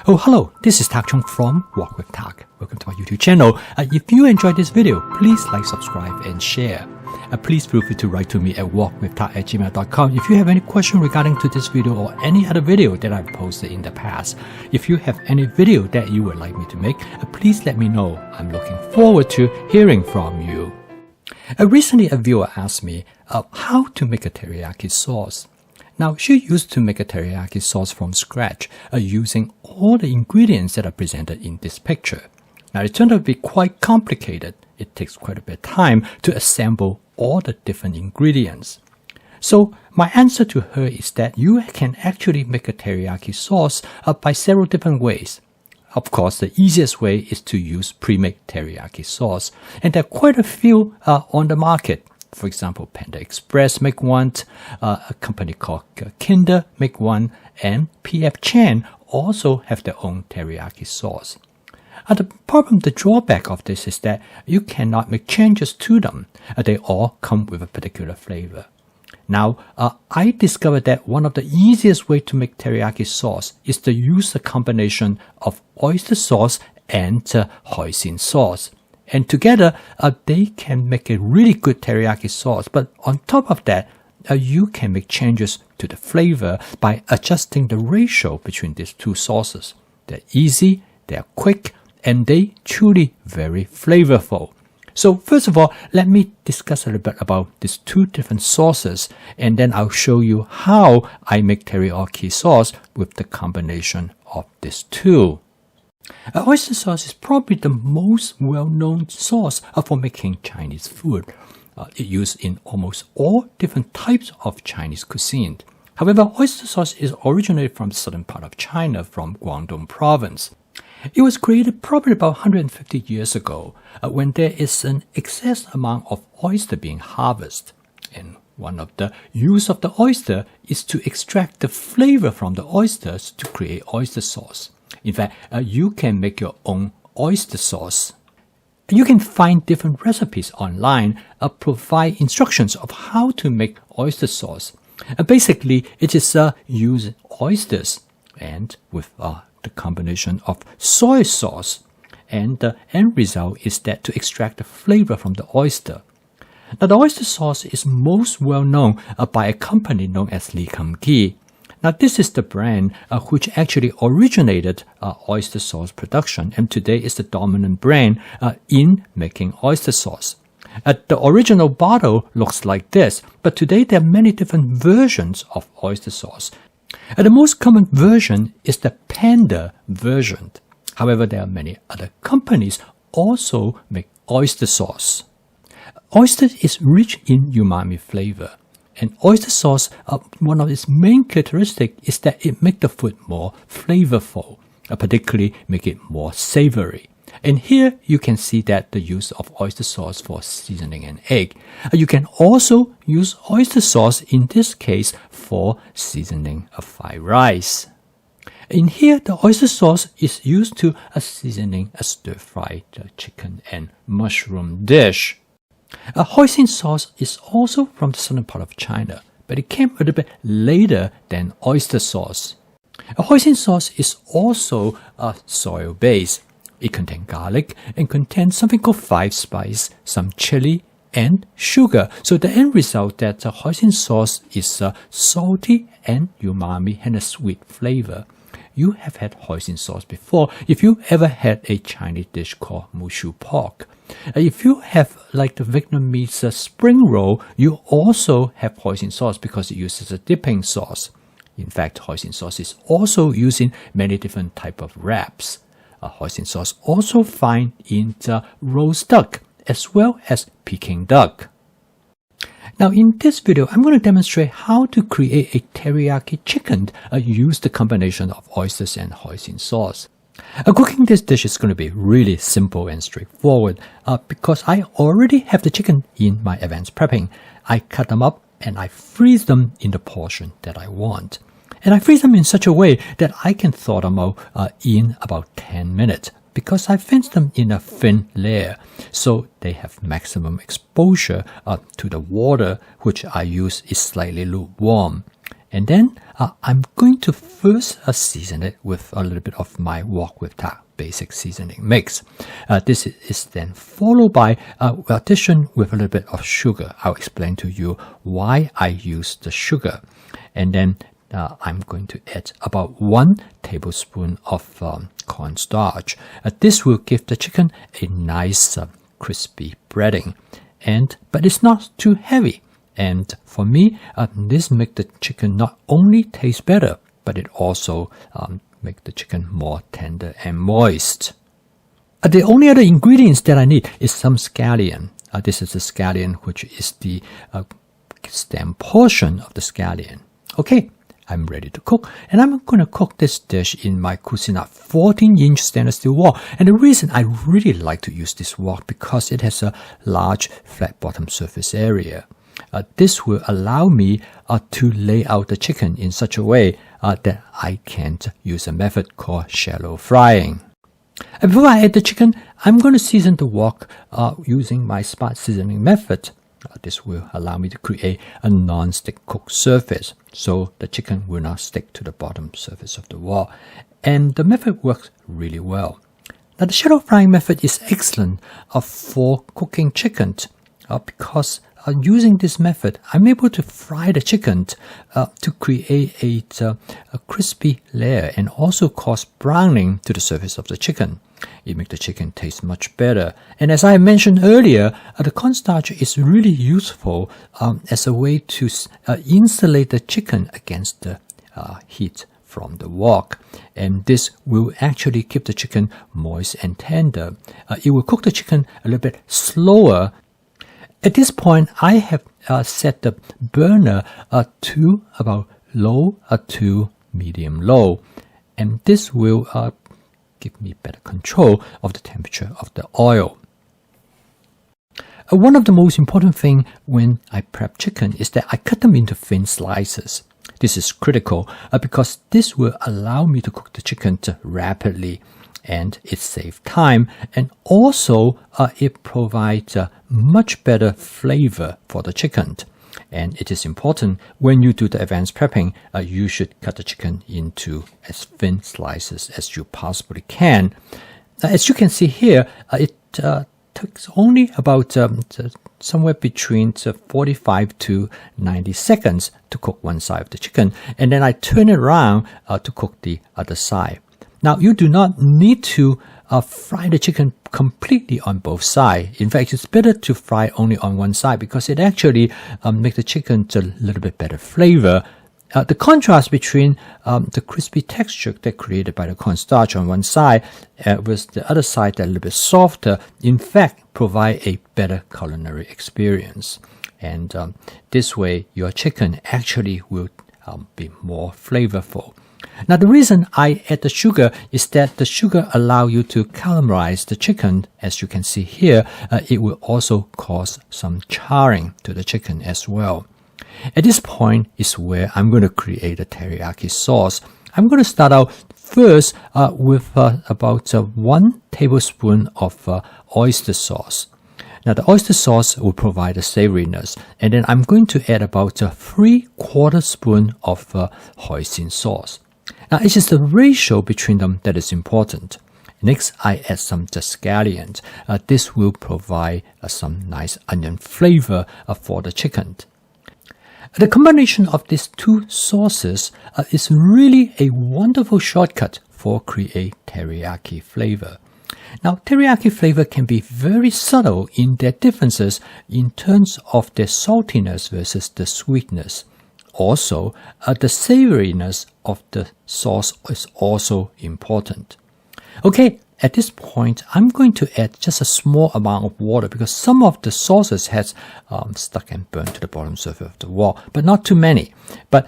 Oh, hello, this is Tak Chung from Walk with Tak. Welcome to my YouTube channel. If you enjoyed this video, please like, subscribe, and share. Please feel free to write to me at walkwithtak@gmail.com if you have any question regarding to this video or any other video that I've posted in the past. If you have any video that you would like me to make, please let me know. I'm looking forward to hearing from you. Recently, a viewer asked me how to make a teriyaki sauce. Now, she used to make a teriyaki sauce from scratch using all the ingredients that are presented in this picture. Now, it turned out to be quite complicated. It takes quite a bit of time to assemble all the different ingredients. So, my answer to her is that you can actually make a teriyaki sauce by several different ways. Of course, the easiest way is to use pre-made teriyaki sauce, and there are quite a few on the market. For example, Panda Express make one, a company called Kinder make one, and P.F. Chang also have their own teriyaki sauce. The drawback of this is that you cannot make changes to them. They all come with a particular flavor. Now, I discovered that one of the easiest way to make teriyaki sauce is to use a combination of oyster sauce and hoisin sauce. And together, they can make a really good teriyaki sauce. But on top of that, you can make changes to the flavor by adjusting the ratio between these two sauces. They're easy, they're quick, and they truly very flavorful. So first of all, let me discuss a little bit about these two different sauces, and then I'll show you how I make teriyaki sauce with the combination of these two. Oyster sauce is probably the most well-known sauce for making Chinese food. It's used in almost all different types of Chinese cuisine. However, oyster sauce is originated from the southern part of China, from Guangdong province. It was created probably about 150 years ago when there is an excess amount of oyster being harvested. And one of the use of the oyster is to extract the flavor from the oysters to create oyster sauce. In fact, you can make your own oyster sauce. You can find different recipes online provide instructions of how to make oyster sauce. Basically, it is use oysters and with the combination of soy sauce. And the end result is that to extract the flavor from the oyster. Now, the oyster sauce is most well known by a company known as Lee Kum-kee. Now, this is the brand which actually originated oyster sauce production, and today is the dominant brand in making oyster sauce. The original bottle looks like this, but today there are many different versions of oyster sauce. The most common version is the Panda version. However, there are many other companies also make oyster sauce. Oyster is rich in umami flavor. And oyster sauce, one of its main characteristics is that it makes the food more flavorful, particularly make it more savory. And here you can see that the use of oyster sauce for seasoning an egg. You can also use oyster sauce in this case for seasoning a fried rice. In here, the oyster sauce is used to seasoning a stir-fried chicken and mushroom dish. Hoisin sauce is also from the southern part of China, but it came a little bit later than oyster sauce. Hoisin sauce is also soy-based. It contains garlic and contains something called 5 spice, some chili, and sugar. So the end result that the hoisin sauce is salty and umami and a sweet flavor. You have had hoisin sauce before if you ever had a Chinese dish called mushu pork. If you have like the Vietnamese spring roll, you also have hoisin sauce because it uses a dipping sauce. In fact, hoisin sauce is also used in many different types of wraps. Hoisin sauce also found in the roast duck as well as Peking duck. Now in this video, I'm going to demonstrate how to create a teriyaki chicken use the combination of oysters and hoisin sauce. Cooking this dish is going to be really simple and straightforward because I already have the chicken in my advanced prepping. I cut them up and I freeze them in the portion that I want. And I freeze them in such a way that I can thaw them out in about 10 minutes because I fence them in a thin layer so they have maximum exposure to the water which I use is slightly lukewarm. And then I'm going to first season it with a little bit of my wok with tart basic seasoning mix. This is then followed by addition with a little bit of sugar. I'll explain to you why I use the sugar. And then I'm going to add about 1 tablespoon of cornstarch. This will give the chicken a nice crispy breading, but it's not too heavy. And for me, this makes the chicken not only taste better, but it also make the chicken more tender and moist. The only other ingredients that I need is some scallion. This is the scallion, which is the stem portion of the scallion. Okay, I'm ready to cook, and I'm going to cook this dish in my Cuisinart 14-inch stainless steel wok. And the reason I really like to use this wok because it has a large flat bottom surface area. This will allow me to lay out the chicken in such a way that I can use a method called shallow frying. And before I add the chicken, I'm going to season the wok using my spot seasoning method. This will allow me to create a non-stick cooked surface, so the chicken will not stick to the bottom surface of the wok. And the method works really well. Now, the shallow frying method is excellent for cooking chicken because using this method, I'm able to fry the chicken to create a crispy layer and also cause browning to the surface of the chicken. It makes the chicken taste much better. And as I mentioned earlier, the cornstarch is really useful as a way to insulate the chicken against the heat from the wok. And this will actually keep the chicken moist and tender. It will cook the chicken a little bit slower. At this point, I have set the burner to about low to medium low, and this will give me better control of the temperature of the oil. One of the most important things when I prep chicken is that I cut them into thin slices. This is critical because this will allow me to cook the chicken rapidly, and it saves time, and also it provides a much better flavor for the chicken. And it is important when you do the advanced prepping, you should cut the chicken into as thin slices as you possibly can. As you can see here, it takes only about somewhere between 45 to 90 seconds to cook one side of the chicken, and then I turn it around to cook the other side. Now, you do not need to fry the chicken completely on both sides. In fact, it's better to fry only on one side because it actually makes the chicken a little bit better flavor. The contrast between the crispy texture that created by the cornstarch on one side with the other side that a little bit softer, in fact, provide a better culinary experience. And this way, your chicken actually will be more flavorful. Now, the reason I add the sugar is that the sugar allows you to caramelize the chicken. As you can see here, it will also cause some charring to the chicken as well. At this point is where I'm going to create a teriyaki sauce. I'm going to start out first with about 1 tablespoon of oyster sauce. Now, the oyster sauce will provide a savoriness, and then I'm going to add about 3/4 spoon of hoisin sauce. Now, it is the ratio between them that is important. Next, I add some scallions. This will provide some nice onion flavor for the chicken. The combination of these two sauces is really a wonderful shortcut for create teriyaki flavor. Now, teriyaki flavor can be very subtle in their differences in terms of their saltiness versus the sweetness. Also, the savoriness of the sauce is also important. Okay, at this point, I'm going to add just a small amount of water because some of the sauces has stuck and burned to the bottom surface of the wok, but not too many. But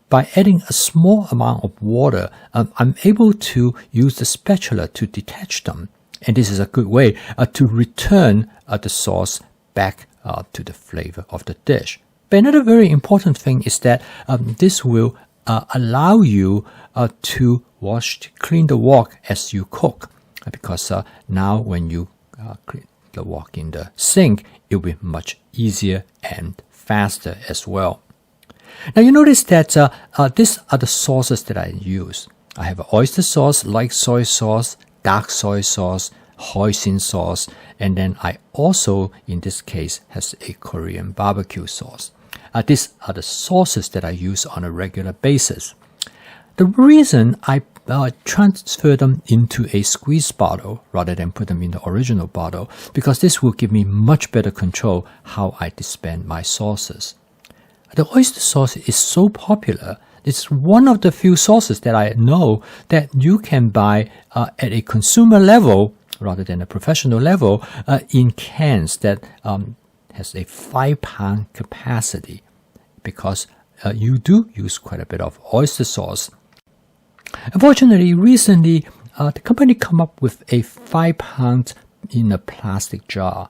by adding a small amount of water, I'm able to use the spatula to detach them. And this is a good way to return the sauce back to the flavor of the dish. But another very important thing is that this will allow you to clean the wok as you cook. Because now when you clean the wok in the sink, it will be much easier and faster as well. Now you notice that these are the sauces that I use. I have oyster sauce, light soy sauce, dark soy sauce, hoisin sauce, and then I also, in this case, has a Korean barbecue sauce. These are the sauces that I use on a regular basis. The reason I transfer them into a squeeze bottle rather than put them in the original bottle, because this will give me much better control how I dispense my sauces. The oyster sauce is so popular. It's one of the few sauces that I know that you can buy at a consumer level rather than a professional level in cans that has a 5-pound capacity, because you do use quite a bit of oyster sauce. Unfortunately, recently, the company come up with a 5-pound in a plastic jar.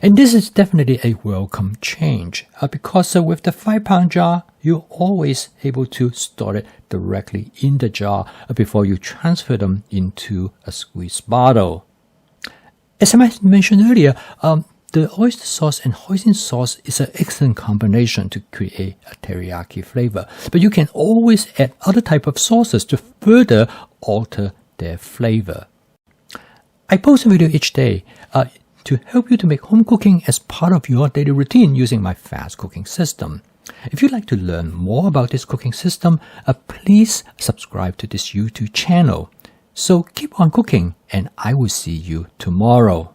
And this is definitely a welcome change because with the 5-pound jar, you're always able to store it directly in the jar before you transfer them into a squeeze bottle. As I mentioned earlier, the oyster sauce and hoisin sauce is an excellent combination to create a teriyaki flavor. But you can always add other type of sauces to further alter their flavor. I post a video each day to help you to make home cooking as part of your daily routine using my fast cooking system. If you'd like to learn more about this cooking system, please subscribe to this YouTube channel. So keep on cooking, and I will see you tomorrow.